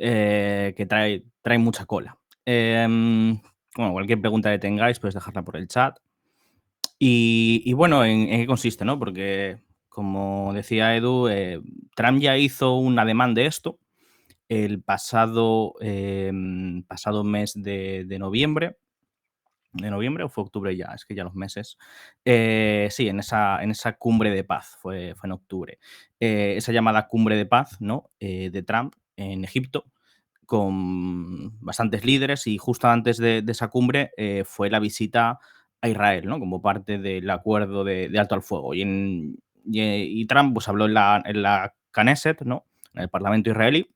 que trae mucha cola. Bueno, cualquier pregunta que tengáis, podéis dejarla por el chat. Y bueno, ¿en qué consiste, no? Porque, como decía Edu, Trump ya hizo un ademán de esto el pasado mes de noviembre. ¿De noviembre o fue octubre ya? Es que ya los meses. Sí, en esa cumbre de paz, fue en octubre. Esa llamada cumbre de paz, ¿no? De Trump en Egipto, con bastantes líderes, y justo antes de esa cumbre fue la visita a Israel, ¿no? Como parte del acuerdo de alto al fuego. Y Trump pues, habló en la Knesset, ¿no? En el Parlamento israelí,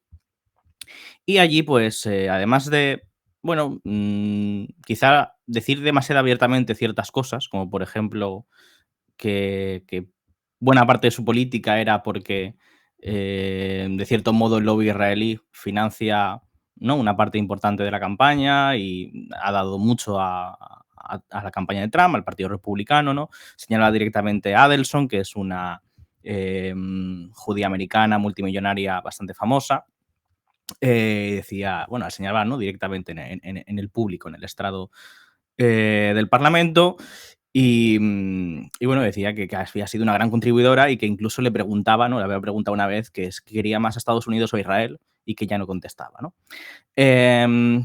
y allí, pues, además de, bueno, quizá decir demasiado abiertamente ciertas cosas, como por ejemplo que buena parte de su política era porque, de cierto modo, el lobby israelí financia, ¿no? Una parte importante de la campaña y ha dado mucho a la campaña de Trump, al Partido Republicano, ¿no? Señala directamente a Adelson, que es una judía americana multimillonaria bastante famosa. Decía, bueno, señalaba, ¿no? Directamente en el público, en el estrado del Parlamento. Y bueno, decía que había sido una gran contribuidora y que incluso le preguntaba, ¿no? Le había preguntado una vez que quería más a Estados Unidos o a Israel, y que ya no contestaba, ¿no?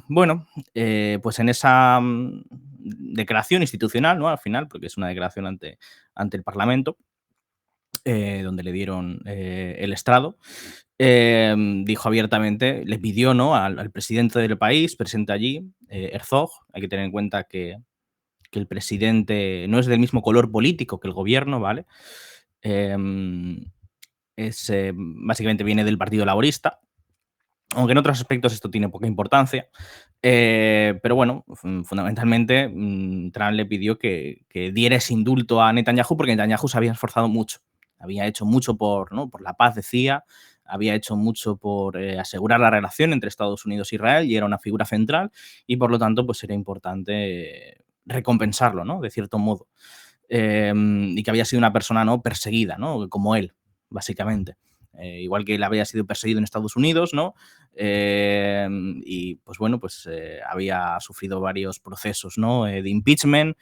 Bueno, pues en esa declaración institucional, ¿no? Al final, porque es una declaración ante el Parlamento, donde le dieron el estrado, dijo abiertamente, le pidió, ¿no? al presidente del país presente allí, Herzog. Hay que tener en cuenta que el presidente no es del mismo color político que el gobierno, ¿vale? Em, básicamente viene del Partido Laborista, aunque en otros aspectos esto tiene poca importancia. Pero bueno, fundamentalmente, Trump le pidió que diera ese indulto a Netanyahu, porque Netanyahu se había esforzado mucho. Había hecho mucho por, ¿no? por la paz, decía, había hecho mucho por asegurar la relación entre Estados Unidos e Israel, y era una figura central, y por lo tanto pues era importante recompensarlo, ¿no? De cierto modo. Y que había sido una persona, ¿no? perseguida, ¿no? Como él, básicamente. Igual que él había sido perseguido en Estados Unidos, ¿no? Y pues bueno, pues había sufrido varios procesos, ¿no? De impeachment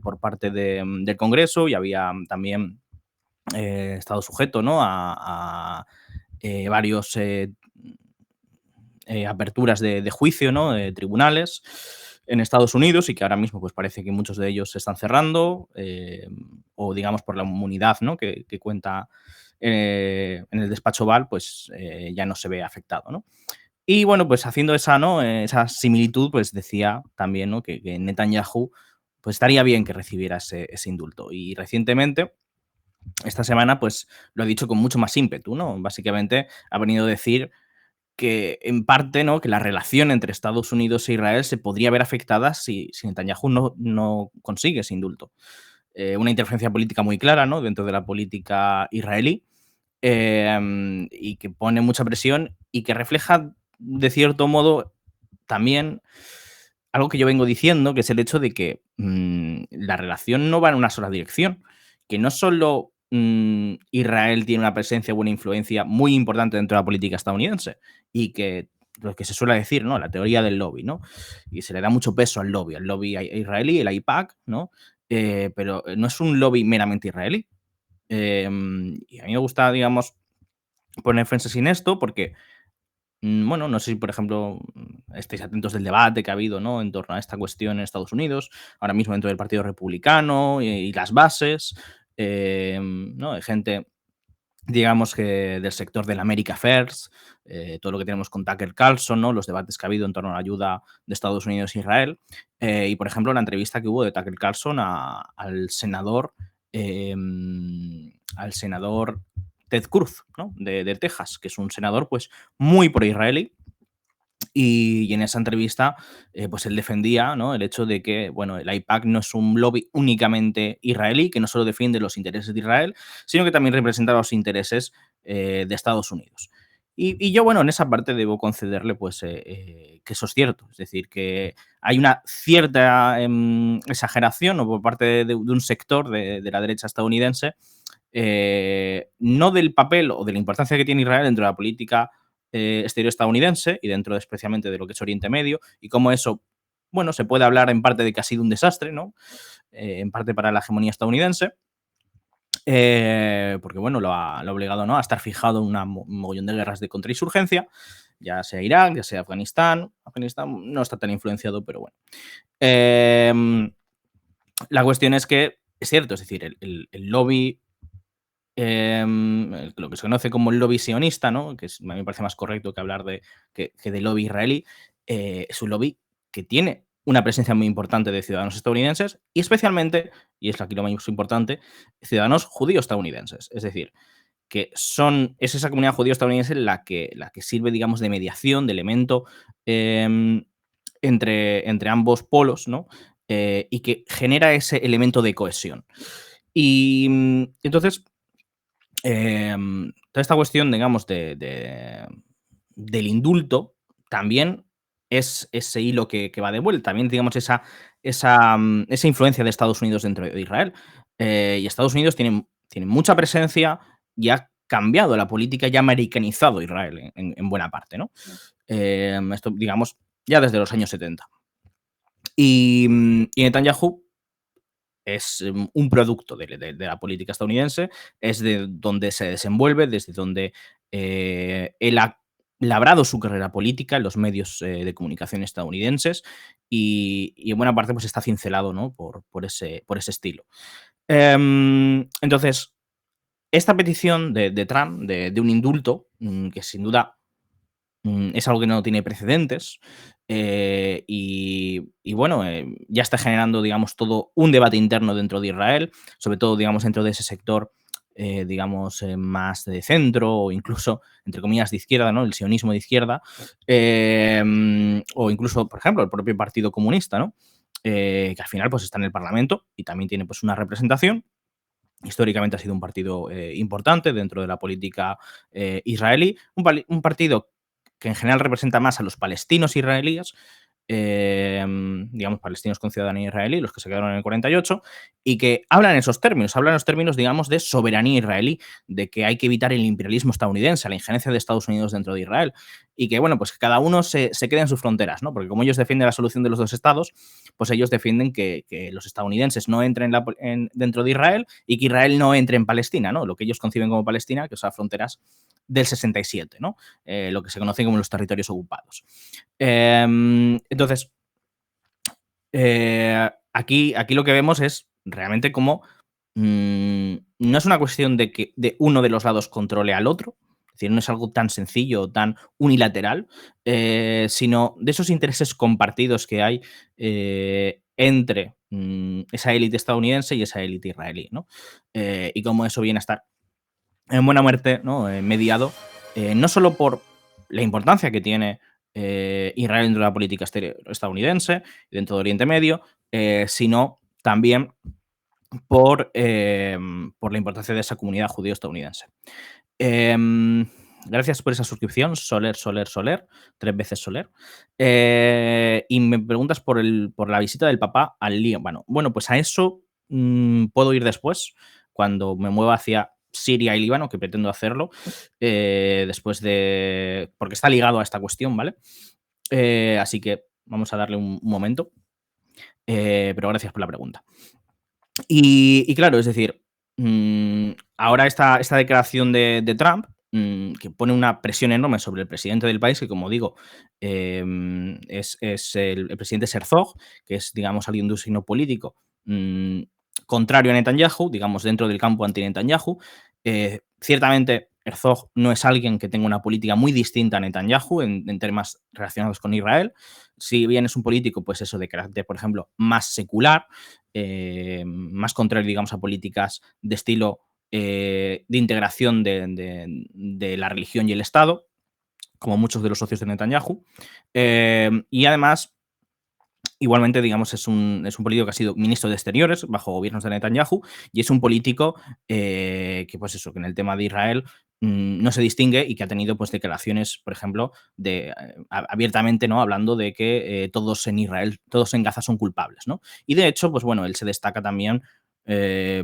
por parte del Congreso, y había también estado sujeto, ¿no? a varios aperturas de juicio, ¿no? De tribunales en Estados Unidos, y que ahora mismo pues parece que muchos de ellos se están cerrando, o digamos por la inmunidad, ¿no? que cuenta en el despacho Oval, pues ya no se ve afectado, ¿no? Y bueno, pues haciendo esa, ¿no? Esa similitud, pues decía también, ¿no? que Netanyahu pues estaría bien que recibiera ese indulto. Y recientemente, esta semana, pues lo ha dicho con mucho más ímpetu, ¿no? Básicamente ha venido a decir que en parte, ¿no? que la relación entre Estados Unidos e Israel se podría ver afectada si Netanyahu no consigue ese indulto. Una interferencia política muy clara, ¿no? dentro de la política israelí, y que pone mucha presión y que refleja, de cierto modo, también algo que yo vengo diciendo, que es el hecho de que la relación no va en una sola dirección, que no solo Israel tiene una presencia o una influencia muy importante dentro de la política estadounidense, y que lo que se suele decir, ¿no? La teoría del lobby, ¿no? Y se le da mucho peso al lobby israelí, el AIPAC, ¿no? Pero no es un lobby meramente israelí. Y a mí me gusta, digamos, poner énfasis en esto porque, bueno, no sé si, por ejemplo, estáis atentos del debate que ha habido, ¿no? En torno a esta cuestión en Estados Unidos, ahora mismo dentro del Partido Republicano y las bases, ¿no? Hay gente, digamos, que del sector del America First, todo lo que tenemos con Tucker Carlson, ¿no? Los debates que ha habido en torno a la ayuda de Estados Unidos a Israel. Y, por ejemplo, la entrevista que hubo de Tucker Carlson al senador Ted Cruz, ¿no? de Texas, que es un senador pues muy pro-israelí. Y en esa entrevista, pues él defendía, ¿no? el hecho de que, bueno, el AIPAC no es un lobby únicamente israelí, que no solo defiende los intereses de Israel, sino que también representa los intereses de Estados Unidos. Y yo, bueno, en esa parte debo concederle, pues, que eso es cierto. Es decir, que hay una cierta exageración, ¿no? por parte de un sector de la derecha estadounidense, no del papel o de la importancia que tiene Israel dentro de la política exterior estadounidense y dentro especialmente de lo que es Oriente Medio, y cómo eso, bueno, se puede hablar en parte de que ha sido un desastre, ¿no? En parte para la hegemonía estadounidense, porque bueno, lo ha obligado, ¿no?, a estar fijado en un mogollón de guerras de contrainsurgencia, ya sea Irak, ya sea Afganistán. Afganistán no está tan influenciado, pero bueno. Em, la cuestión es que es cierto, es decir, el lobby, lo que se conoce como el lobby sionista, ¿no?, que a mí me parece más correcto que hablar que de lobby israelí, es un lobby que tiene una presencia muy importante de ciudadanos estadounidenses y especialmente, y es aquí lo más importante, ciudadanos judíos estadounidenses. Es decir, es esa comunidad judío estadounidense la que sirve, digamos, de mediación, de elemento, em, entre ambos polos, ¿no? Y que genera ese elemento de cohesión. Y entonces, toda esta cuestión, digamos, del indulto también es ese hilo que va de vuelta. También, digamos, esa influencia de Estados Unidos dentro de Israel. Y Estados Unidos tiene mucha presencia y ha cambiado la política y ha americanizado Israel en buena parte, ¿no? Esto, digamos, ya desde los años 70. Y Netanyahu es un producto de la política estadounidense, es de donde se desenvuelve, desde donde él ha labrado su carrera política en los medios de comunicación estadounidenses y en buena parte pues está cincelado, ¿no?, por ese estilo. Entonces, esta petición de Trump de un indulto, que sin duda es algo que no tiene precedentes, y bueno, ya está generando, digamos, todo un debate interno dentro de Israel, sobre todo, digamos, dentro de ese sector, digamos, más de centro o incluso, entre comillas, de izquierda, ¿no?, el sionismo de izquierda, o incluso, por ejemplo, el propio Partido Comunista, ¿no?, que al final pues está en el Parlamento y también tiene pues una representación. Históricamente ha sido un partido importante dentro de la política israelí, un partido que en general representa más a los palestinos israelíes, digamos, palestinos con ciudadanía israelí, los que se quedaron en el 48, y que hablan en esos términos, digamos, de soberanía israelí, de que hay que evitar el imperialismo estadounidense, la injerencia de Estados Unidos dentro de Israel, y que, bueno, pues que cada uno se quede en sus fronteras, ¿no? Porque como ellos defienden la solución de los dos estados, pues ellos defienden que los estadounidenses no entren dentro de Israel y que Israel no entre en Palestina, ¿no? Lo que ellos conciben como Palestina, que son las fronteras del 67, ¿no? Lo que se conoce como los territorios ocupados. Entonces, aquí lo que vemos es realmente cómo no es una cuestión de que de uno de los lados controle al otro, es decir, no es algo tan sencillo, tan unilateral, sino de esos intereses compartidos que hay entre esa élite estadounidense y esa élite israelí, ¿no? Y cómo eso viene a estar en buena muerte, ¿no?, mediado, no solo por la importancia que tiene Israel dentro de la política exterior estadounidense y dentro de Oriente Medio, sino también por la importancia de esa comunidad judío-estadounidense. Em, Gracias por esa suscripción, Soler, Soler, Soler, 3 veces Soler. Y me preguntas por la visita del Papa al Líbano. Bueno, pues a eso puedo ir después, cuando me mueva hacia Siria y Líbano, que pretendo hacerlo, después de... porque está ligado a esta cuestión, ¿vale? Así que vamos a darle un momento, pero gracias por la pregunta. Y claro, es decir, ahora esta declaración de Trump, que pone una presión enorme sobre el presidente del país, que como digo, es el presidente Herzog, que es, digamos, alguien de un signo político contrario a Netanyahu, digamos, dentro del campo anti-Netanyahu. Ciertamente, Herzog no es alguien que tenga una política muy distinta a Netanyahu en temas relacionados con Israel. Si bien es un político, pues eso, de carácter, por ejemplo, más secular, más contrario, digamos, a políticas de estilo de integración de la religión y el Estado, como muchos de los socios de Netanyahu. Y además, igualmente, digamos, es un político que ha sido ministro de Exteriores bajo gobiernos de Netanyahu y es un político que, pues eso, que en el tema de Israel no se distingue y que ha tenido, pues, declaraciones, por ejemplo, abiertamente, ¿no?, hablando de que todos en Israel, todos en Gaza son culpables, ¿no? Y de hecho, pues bueno, él se destaca también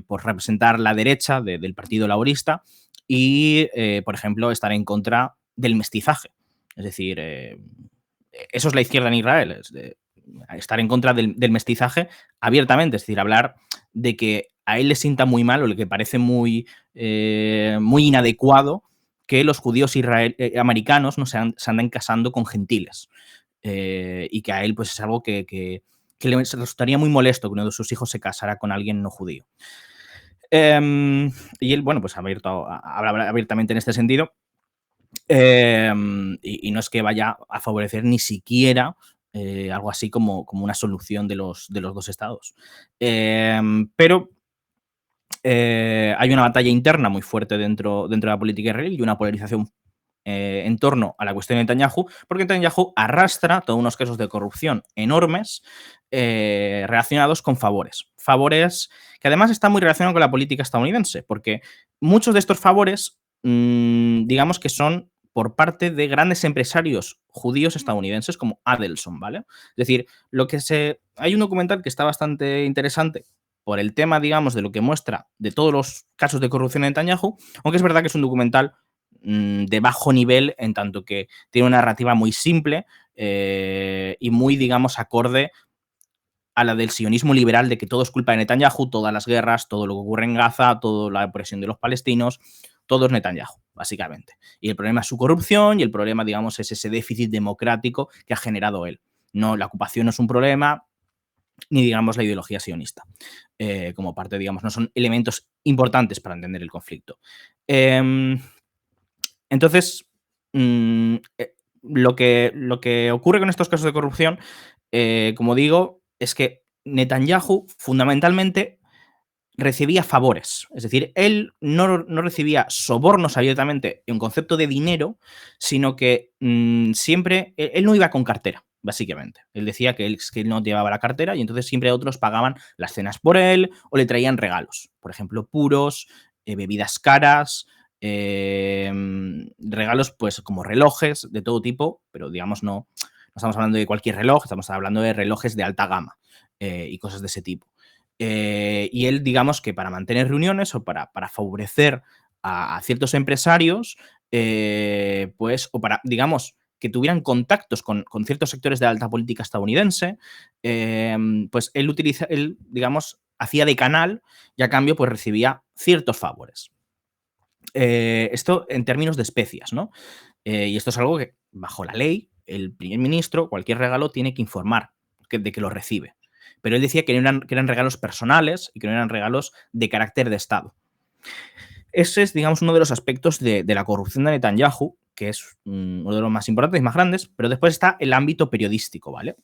por representar la derecha del partido laborista y, por ejemplo, estar en contra del mestizaje. Es decir, eso es la izquierda en Israel, es de estar en contra del mestizaje abiertamente, es decir, hablar de que a él le sienta muy mal o le que parece muy inadecuado que los judíos americanos no se anden casando con gentiles. Y que a él pues es algo que le resultaría muy molesto que uno de sus hijos se casara con alguien no judío. Y él, bueno, pues habla abiertamente en este sentido. Y no es que vaya a favorecer ni siquiera algo así como una solución de los dos estados. Pero hay una batalla interna muy fuerte dentro de la política israelí y una polarización en torno a la cuestión de Netanyahu, porque Netanyahu arrastra todos unos casos de corrupción enormes relacionados con favores. Favores que además están muy relacionados con la política estadounidense, porque muchos de estos favores, digamos que son por parte de grandes empresarios judíos estadounidenses como Adelson, ¿vale? Es decir, hay un documental que está bastante interesante por el tema, digamos, de lo que muestra de todos los casos de corrupción de Netanyahu, aunque es verdad que es un documental de bajo nivel en tanto que tiene una narrativa muy simple y muy, digamos, acorde a la del sionismo liberal de que todo es culpa de Netanyahu, todas las guerras, todo lo que ocurre en Gaza, toda la opresión de los palestinos, todo es Netanyahu, básicamente. Y el problema es su corrupción y el problema, digamos, es ese déficit democrático que ha generado él. No, la ocupación no es un problema, ni digamos la ideología sionista, como parte, digamos, no son elementos importantes para entender el conflicto. Entonces, lo que ocurre con estos casos de corrupción, como digo, es que Netanyahu fundamentalmente recibía favores. Es decir, él no recibía sobornos abiertamente en concepto de dinero, sino que siempre, él no iba con cartera, básicamente. Él decía que él no llevaba la cartera y entonces siempre otros pagaban las cenas por él o le traían regalos. Por ejemplo, puros, bebidas caras, regalos pues como relojes de todo tipo, pero digamos no estamos hablando de cualquier reloj, estamos hablando de relojes de alta gama y cosas de ese tipo. Y él, digamos que para mantener reuniones o para favorecer a ciertos empresarios, pues, o para, digamos, que tuvieran contactos con ciertos sectores de la alta política estadounidense, pues él, digamos, hacía de canal y a cambio, pues recibía ciertos favores. Esto en términos de especias, ¿no? Y esto es algo que, bajo la ley, el primer ministro, cualquier regalo, tiene que informar de que lo recibe. Pero él decía que eran regalos personales y que no eran regalos de carácter de Estado. Ese es, digamos, uno de los aspectos de la corrupción de Netanyahu, que es uno de los más importantes y más grandes, pero después está el ámbito periodístico, ¿vale?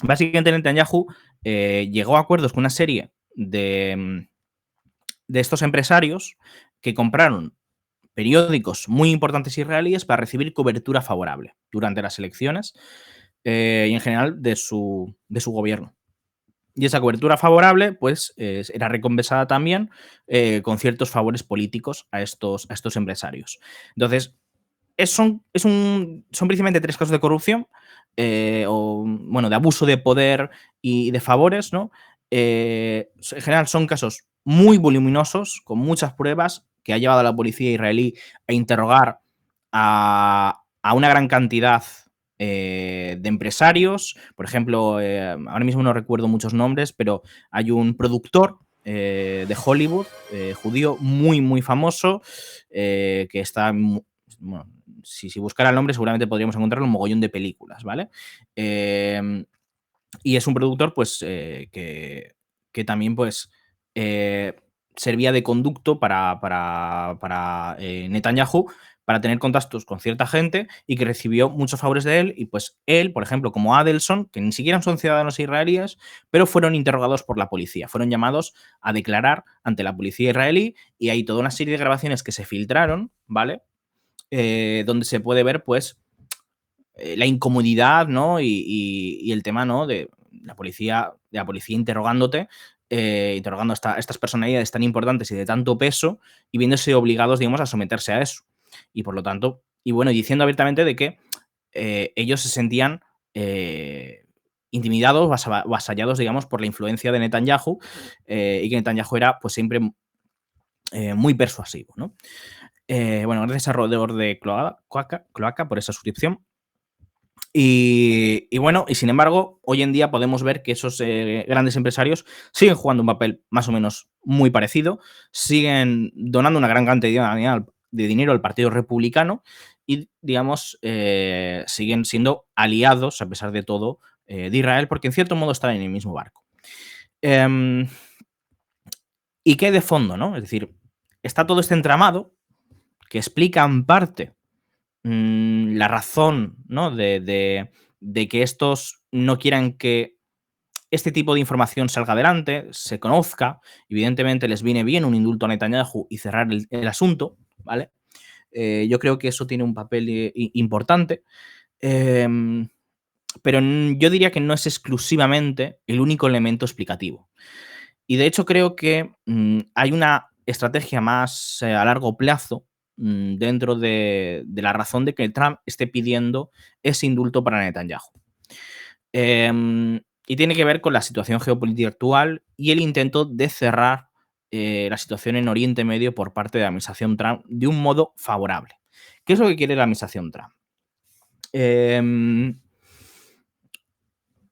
Básicamente Netanyahu llegó a acuerdos con una serie de estos empresarios que compraron periódicos muy importantes israelíes para recibir cobertura favorable durante las elecciones y en general de su gobierno. Y esa cobertura favorable, pues, era recompensada también con ciertos favores políticos a estos empresarios. Entonces, son principalmente tres casos de corrupción, bueno, de abuso de poder y de favores, ¿no? En general son casos muy voluminosos, con muchas pruebas, que ha llevado a la policía israelí a interrogar a una gran cantidad de empresarios. Por ejemplo, ahora mismo no recuerdo muchos nombres, pero hay un productor de Hollywood, judío, muy, muy famoso, que está, bueno, si buscara el nombre seguramente podríamos encontrarlo un mogollón de películas, ¿vale? Y es un productor, pues, que también, pues, servía de conducto para Netanyahu, para tener contactos con cierta gente y que recibió muchos favores de él. Y pues él, por ejemplo, como Adelson, que ni siquiera son ciudadanos israelíes, pero fueron interrogados por la policía, fueron llamados a declarar ante la policía israelí y hay toda una serie de grabaciones que se filtraron, ¿vale? Donde se puede ver, pues, la incomodidad, ¿no? Y el tema, ¿no? De la policía interrogándote, interrogando a estas personalidades tan importantes y de tanto peso y viéndose obligados, digamos, a someterse a eso. Y por lo tanto, y bueno, diciendo abiertamente de que ellos se sentían intimidados o avasallados, digamos, por la influencia de Netanyahu y que Netanyahu era, pues, siempre muy persuasivo, ¿no? Bueno, gracias a Rodeador de Cloaca por esa suscripción. Y bueno, y sin embargo, hoy en día podemos ver que esos grandes empresarios siguen jugando un papel más o menos muy parecido, siguen donando una gran cantidad de dinero al Partido Republicano y, digamos, siguen siendo aliados, a pesar de todo, de Israel, porque en cierto modo están en el mismo barco. ¿Y qué hay de fondo, no? Es decir, está todo este entramado que explica en parte la razón, ¿no? De que estos no quieran que este tipo de información salga adelante, se conozca. Evidentemente les viene bien un indulto a Netanyahu y cerrar el asunto, ¿vale? Yo creo que eso tiene un papel importante, pero yo diría que no es exclusivamente el único elemento explicativo. Y de hecho creo que hay una estrategia más a largo plazo dentro de la razón de que Trump esté pidiendo ese indulto para Netanyahu. Y tiene que ver con la situación geopolítica actual y el intento de cerrar la situación en Oriente Medio por parte de la administración Trump de un modo favorable. ¿Qué es lo que quiere la administración Trump?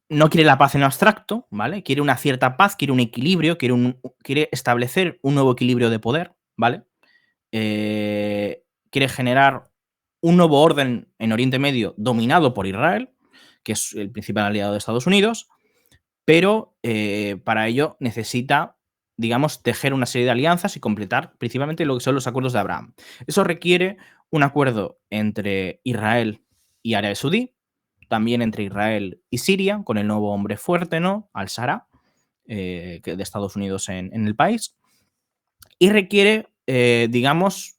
No quiere la paz en abstracto, ¿vale? Quiere una cierta paz, quiere un equilibrio, quiere establecer un nuevo equilibrio de poder, ¿vale? Quiere generar un nuevo orden en Oriente Medio dominado por Israel, que es el principal aliado de Estados Unidos, pero para ello necesita, digamos, tejer una serie de alianzas y completar principalmente lo que son los acuerdos de Abraham. Eso requiere un acuerdo entre Israel y Arabia Saudí, también entre Israel y Siria, con el nuevo hombre fuerte, ¿no? Al-Sara, de Estados Unidos en el país, y requiere, digamos,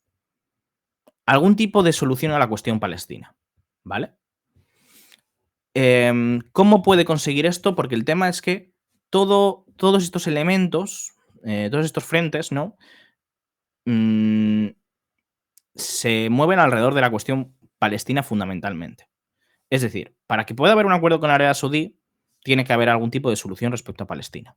algún tipo de solución a la cuestión palestina, ¿vale? ¿Cómo puede conseguir esto? Porque el tema es que todos estos elementos, todos estos frentes, ¿no? Se mueven alrededor de la cuestión palestina fundamentalmente. Es decir, para que pueda haber un acuerdo con Arabia Saudí, tiene que haber algún tipo de solución respecto a Palestina.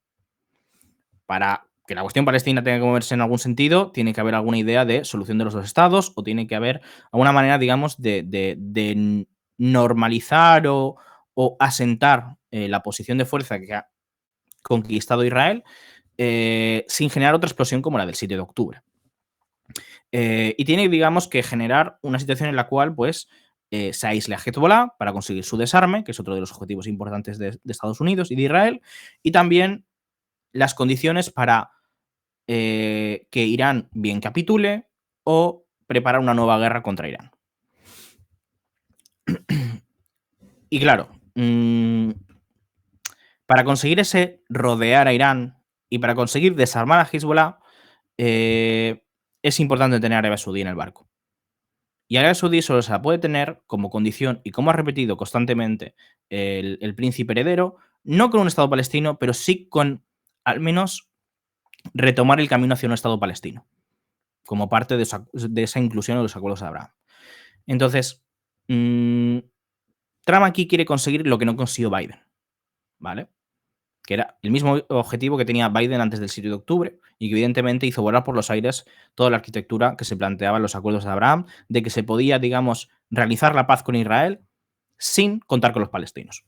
Para que la cuestión palestina tenga que moverse en algún sentido, tiene que haber alguna idea de solución de los dos estados o tiene que haber alguna manera, digamos, de normalizar o asentar la posición de fuerza que ha conquistado Israel sin generar otra explosión como la del 7 de octubre. Y tiene, digamos, que generar una situación en la cual, pues, se aísle a Hezbollah para conseguir su desarme, que es otro de los objetivos importantes de Estados Unidos y de Israel, y también las condiciones para que Irán bien capitule o preparar una nueva guerra contra Irán. Y claro, para conseguir ese rodear a Irán y para conseguir desarmar a Hezbollah, es importante tener a Arabia Saudí en el barco. Y Arabia Saudí solo se la puede tener como condición, y como ha repetido constantemente el príncipe heredero, no con un Estado palestino, pero sí con al menos retomar el camino hacia un Estado palestino, como parte de esa inclusión en los acuerdos de Abraham. Entonces, Trump aquí quiere conseguir lo que no consiguió Biden, ¿vale? Que era el mismo objetivo que tenía Biden antes del 7 de octubre y que evidentemente hizo volar por los aires toda la arquitectura que se planteaba en los acuerdos de Abraham, de que se podía, digamos, realizar la paz con Israel sin contar con los palestinos.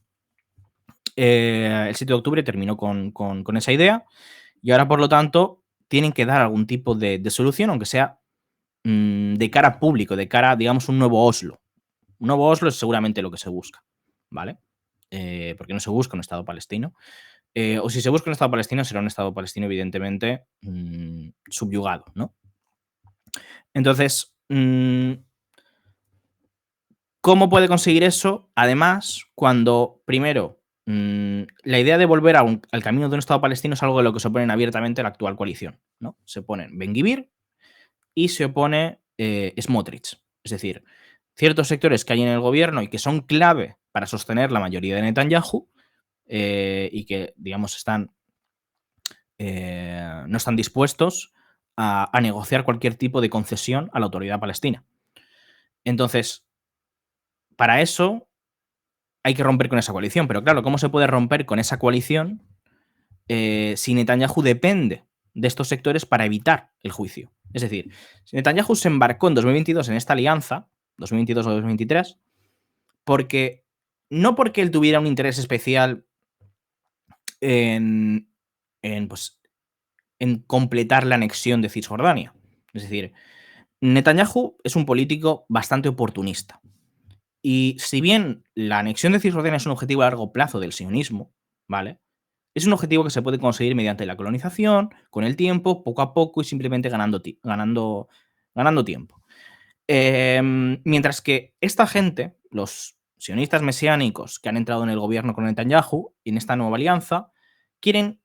El 7 de octubre terminó con esa idea y ahora, por lo tanto, tienen que dar algún tipo de solución, aunque sea de cara a público, de cara a, digamos, un nuevo Oslo. Un nuevo Oslo es seguramente lo que se busca, ¿vale? Porque no se busca un Estado palestino. O si se busca un Estado palestino, será un Estado palestino, evidentemente, subyugado, ¿no? Entonces, ¿cómo puede conseguir eso? Además, cuando, primero, la idea de volver al camino de un Estado palestino es algo de lo que se oponen abiertamente la actual coalición, ¿no? Se oponen Ben-Gvir y se opone Smotrich. Es decir, ciertos sectores que hay en el gobierno y que son clave para sostener la mayoría de Netanyahu y que, digamos, no están dispuestos a negociar cualquier tipo de concesión a la autoridad palestina. Entonces, para eso hay que romper con esa coalición. Pero claro, ¿cómo se puede romper con esa coalición si Netanyahu depende de estos sectores para evitar el juicio? Es decir, Netanyahu se embarcó en 2022 en esta alianza, 2022 o 2023, porque no porque él tuviera un interés especial en, pues, en completar la anexión de Cisjordania. Es decir, Netanyahu es un político bastante oportunista. Y si bien la anexión de Cisjordania es un objetivo a largo plazo del sionismo, ¿vale? Es un objetivo que se puede conseguir mediante la colonización, con el tiempo, poco a poco y simplemente ganando tiempo. Mientras que esta gente, los sionistas mesiánicos que han entrado en el gobierno con Netanyahu y en esta nueva alianza, quieren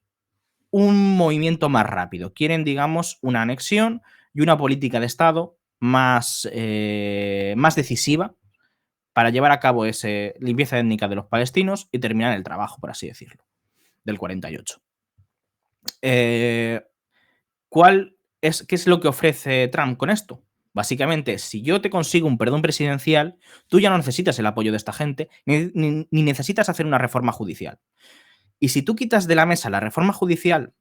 un movimiento más rápido. Quieren, digamos, una anexión y una política de Estado más decisiva para llevar a cabo esa limpieza étnica de los palestinos y terminar el trabajo, por así decirlo, del 48. ¿Qué es lo que ofrece Trump con esto? Básicamente, si yo te consigo un perdón presidencial, tú ya no necesitas el apoyo de esta gente, ni necesitas hacer una reforma judicial. Y si tú quitas de la mesa la reforma judicial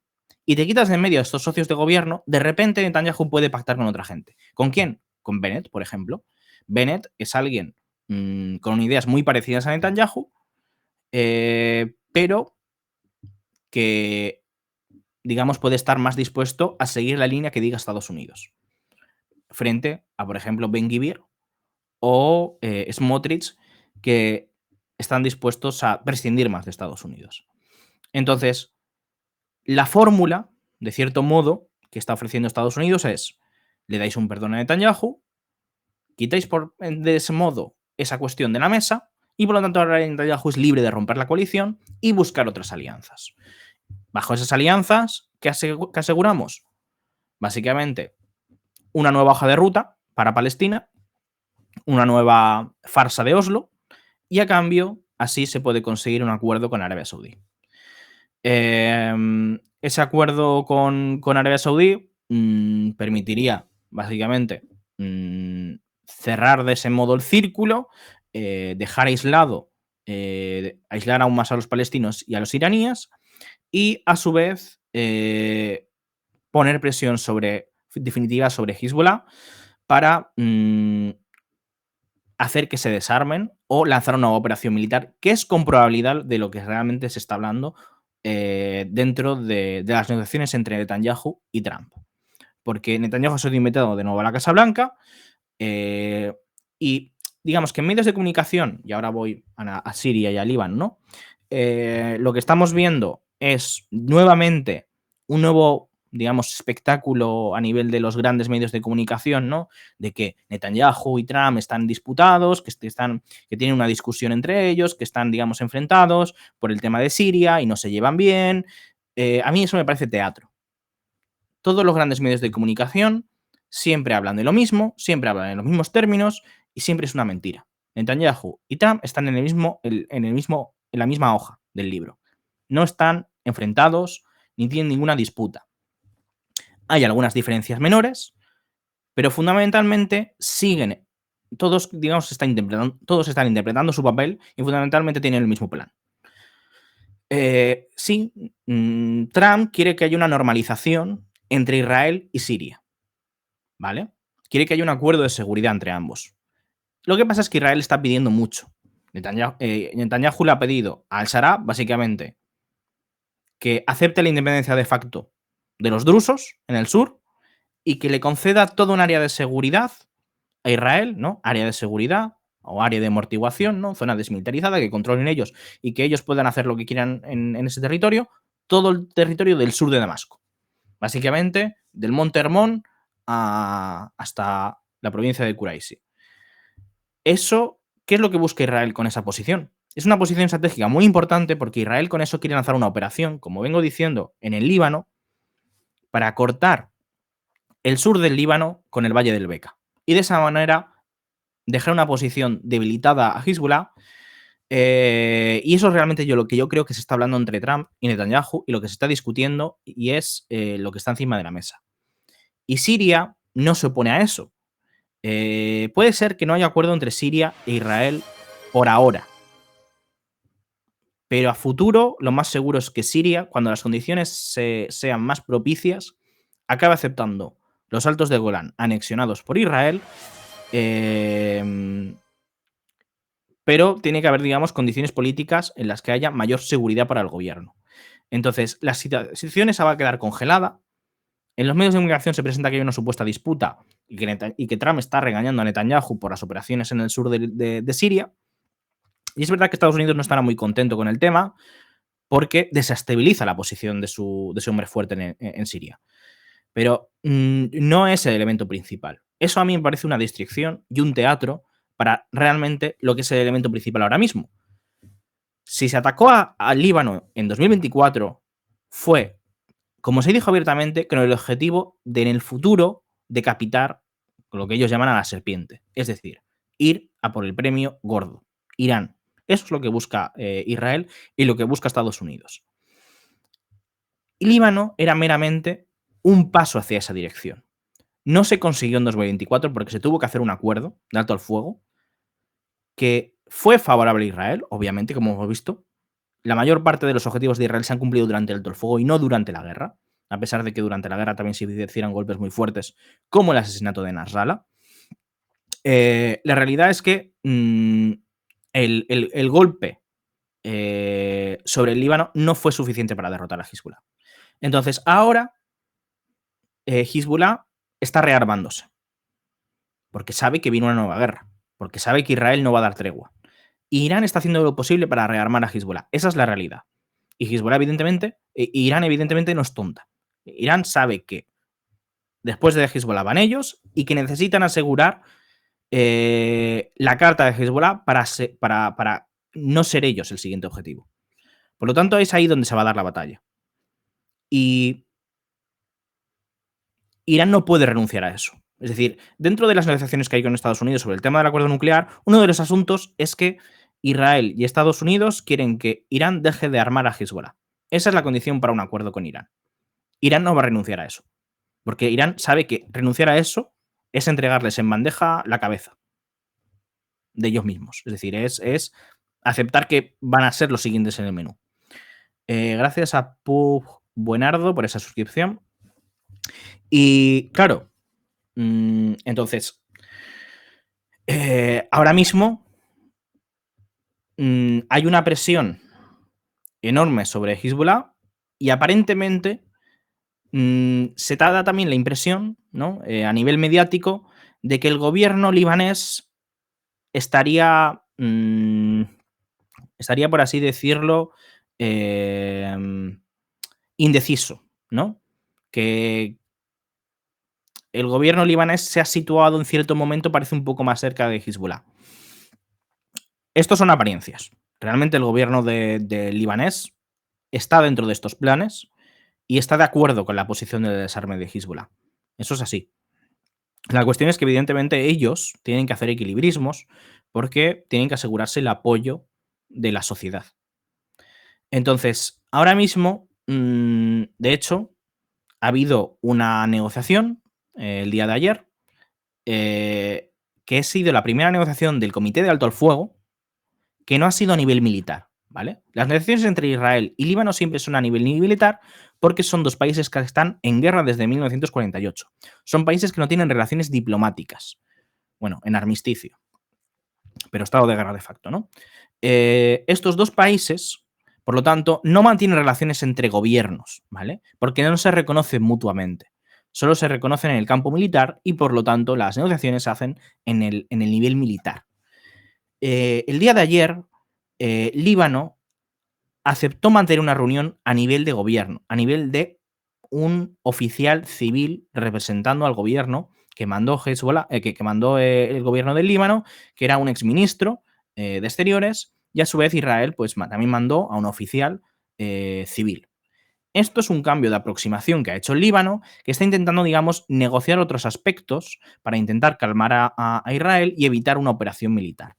y te quitas de en medio a estos socios de gobierno, de repente Netanyahu puede pactar con otra gente. ¿Con quién? Con Bennett, por ejemplo. Bennett es alguien con ideas muy parecidas a Netanyahu, pero que, digamos, puede estar más dispuesto a seguir la línea que diga Estados Unidos, frente a, por ejemplo, Ben Gvir o Smotrich, que están dispuestos a prescindir más de Estados Unidos. Entonces, la fórmula, de cierto modo, que está ofreciendo Estados Unidos es: le dais un perdón a Netanyahu, quitáis de ese modo esa cuestión de la mesa y por lo tanto ahora Netanyahu es libre de romper la coalición y buscar otras alianzas. Bajo esas alianzas, ¿qué aseguramos? Básicamente, una nueva hoja de ruta para Palestina, una nueva farsa de Oslo y a cambio así se puede conseguir un acuerdo con Arabia Saudí. Ese acuerdo con Arabia Saudí permitiría, básicamente, cerrar de ese modo el círculo, dejar aislar aún más a los palestinos y a los iraníes, y a su vez poner presión definitiva sobre Hezbollah para hacer que se desarmen o lanzar una operación militar, que es con probabilidad de lo que realmente se está hablando dentro de las negociaciones entre Netanyahu y Trump. Porque Netanyahu ha sido invitado de nuevo a la Casa Blanca y digamos que en medios de comunicación, y ahora voy a Siria y a Líbano, ¿no? Lo que estamos viendo es nuevamente un nuevo, digamos, espectáculo a nivel de los grandes medios de comunicación, ¿no? De que Netanyahu y Trump están disputados, que tienen una discusión entre ellos, que están, digamos, enfrentados por el tema de Siria y no se llevan bien. A mí eso me parece teatro. Todos los grandes medios de comunicación siempre hablan de lo mismo, siempre hablan en los mismos términos y siempre es una mentira. Netanyahu y Trump están en la misma hoja del libro. No están enfrentados ni tienen ninguna disputa. Hay algunas diferencias menores, pero fundamentalmente todos, digamos, todos están interpretando su papel y fundamentalmente tienen el mismo plan. Sí, Trump quiere que haya una normalización entre Israel y Siria, ¿vale? Quiere que haya un acuerdo de seguridad entre ambos. Lo que pasa es que Israel está pidiendo mucho. Netanyahu le ha pedido a Al-Sharaa, básicamente, que acepte la independencia de facto de los drusos en el sur y que le conceda todo un área de seguridad a Israel, ¿no? Área de seguridad o área de amortiguación, ¿no? Zona desmilitarizada, que controlen ellos y que ellos puedan hacer lo que quieran en ese territorio, todo el territorio del sur de Damasco. Básicamente, del Monte Hermón hasta la provincia de Quraisi. Eso, ¿qué es lo que busca Israel con esa posición? Es una posición estratégica muy importante porque Israel con eso quiere lanzar una operación, como vengo diciendo, en el Líbano, para cortar el sur del Líbano con el Valle del Beca. Y de esa manera dejar una posición debilitada a Hezbollah. Y eso es realmente lo que yo creo que se está hablando entre Trump y Netanyahu y lo que se está discutiendo y es lo que está encima de la mesa. Y Siria no se opone a eso. Puede ser que no haya acuerdo entre Siria e Israel por ahora. Pero a futuro lo más seguro es que Siria, cuando las condiciones sean más propicias, acabe aceptando los Altos de Golán anexionados por Israel, pero tiene que haber, digamos, condiciones políticas en las que haya mayor seguridad para el gobierno. Entonces, la situación esa va a quedar congelada. En los medios de comunicación se presenta que hay una supuesta disputa y que Trump está regañando a Netanyahu por las operaciones en el sur de Siria. Y es verdad que Estados Unidos no estará muy contento con el tema porque desestabiliza la posición de ese hombre fuerte en Siria. Pero no es el elemento principal. Eso a mí me parece una distracción y un teatro para realmente lo que es el elemento principal ahora mismo. Si se atacó al Líbano en 2024 fue, como se dijo abiertamente, con el objetivo de en el futuro decapitar lo que ellos llaman a la serpiente. Es decir, ir a por el premio gordo, Irán. Eso es lo que busca Israel y lo que busca Estados Unidos. Y Líbano era meramente un paso hacia esa dirección. No se consiguió en 2024 porque se tuvo que hacer un acuerdo de alto al fuego que fue favorable a Israel, obviamente, como hemos visto. La mayor parte de los objetivos de Israel se han cumplido durante el alto al fuego y no durante la guerra, a pesar de que durante la guerra también se hicieron golpes muy fuertes, como el asesinato de Nasrallah. La realidad es que el golpe sobre el Líbano no fue suficiente para derrotar a Hezbollah. Entonces, ahora Hezbollah está rearmándose, porque sabe que viene una nueva guerra, porque sabe que Israel no va a dar tregua. Y Irán está haciendo lo posible para rearmar a Hezbollah. Esa es la realidad. Y Hezbollah, evidentemente, Irán, evidentemente, no es tonta. Irán sabe que después de Hezbollah van ellos y que necesitan asegurar la carta de Hezbollah para no ser ellos el siguiente objetivo. Por lo tanto, es ahí donde se va a dar la batalla. Y Irán no puede renunciar a eso. Es decir, dentro de las negociaciones que hay con Estados Unidos sobre el tema del acuerdo nuclear, uno de los asuntos es que Israel y Estados Unidos quieren que Irán deje de armar a Hezbollah. Esa es la condición para un acuerdo con Irán. Irán no va a renunciar a eso, porque Irán sabe que renunciar a eso es entregarles en bandeja la cabeza de ellos mismos. Es decir, es aceptar que van a ser los siguientes en el menú. Gracias a Pug Buenardo por esa suscripción. Y claro, entonces, ahora mismo hay una presión enorme sobre Hezbollah y aparentemente se da también la impresión, ¿no? A nivel mediático, de que el gobierno libanés estaría, por así decirlo, indeciso, ¿no? Que el gobierno libanés se ha situado en cierto momento, parece un poco más cerca de Hezbollah. Estos son apariencias. Realmente el gobierno de libanés está dentro de estos planes y está de acuerdo con la posición de desarme de Hezbollah. Eso es así. La cuestión es que evidentemente ellos tienen que hacer equilibrismos porque tienen que asegurarse el apoyo de la sociedad. Entonces, ahora mismo, de hecho, ha habido una negociación el día de ayer, que ha sido la primera negociación del Comité de Alto al Fuego, que no ha sido a nivel militar, ¿vale? Las negociaciones entre Israel y Líbano siempre son a nivel militar porque son dos países que están en guerra desde 1948. Son países que no tienen relaciones diplomáticas. Bueno, en armisticio, pero estado de guerra de facto, ¿no? Estos dos países, por lo tanto, no mantienen relaciones entre gobiernos, ¿vale? Porque no se reconocen mutuamente. Solo se reconocen en el campo militar y, por lo tanto, las negociaciones se hacen en el nivel militar. El día de ayer, Líbano aceptó mantener una reunión a nivel de gobierno, a nivel de un oficial civil representando al gobierno que mandó Hezbollah, que mandó el gobierno del Líbano, que era un exministro de Exteriores, y a su vez Israel pues, también mandó a un oficial civil. Esto es un cambio de aproximación que ha hecho el Líbano, que está intentando, digamos, negociar otros aspectos para intentar calmar a Israel y evitar una operación militar.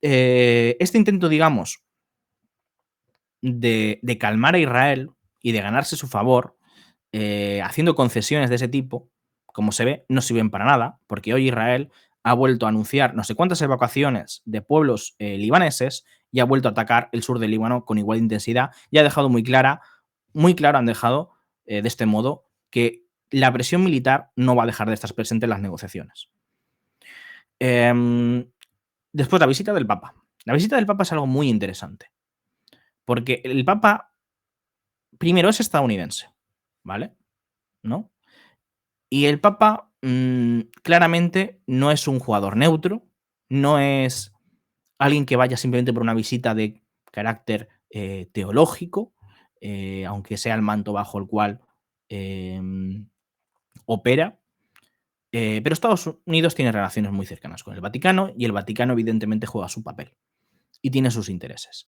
Este intento, digamos, de calmar a Israel y de ganarse su favor, haciendo concesiones de ese tipo, como se ve, no sirven para nada, porque hoy Israel ha vuelto a anunciar no sé cuántas evacuaciones de pueblos libaneses y ha vuelto a atacar el sur del Líbano con igual intensidad y ha dejado muy claro han dejado de este modo que la presión militar no va a dejar de estar presente en las negociaciones. Después, la visita del Papa. La visita del Papa es algo muy interesante, porque el Papa, primero, es estadounidense, ¿vale? ¿No? Y el Papa, claramente no es un jugador neutro, no es alguien que vaya simplemente por una visita de carácter teológico, aunque sea el manto bajo el cual opera. Pero Estados Unidos tiene relaciones muy cercanas con el Vaticano y el Vaticano evidentemente juega su papel y tiene sus intereses.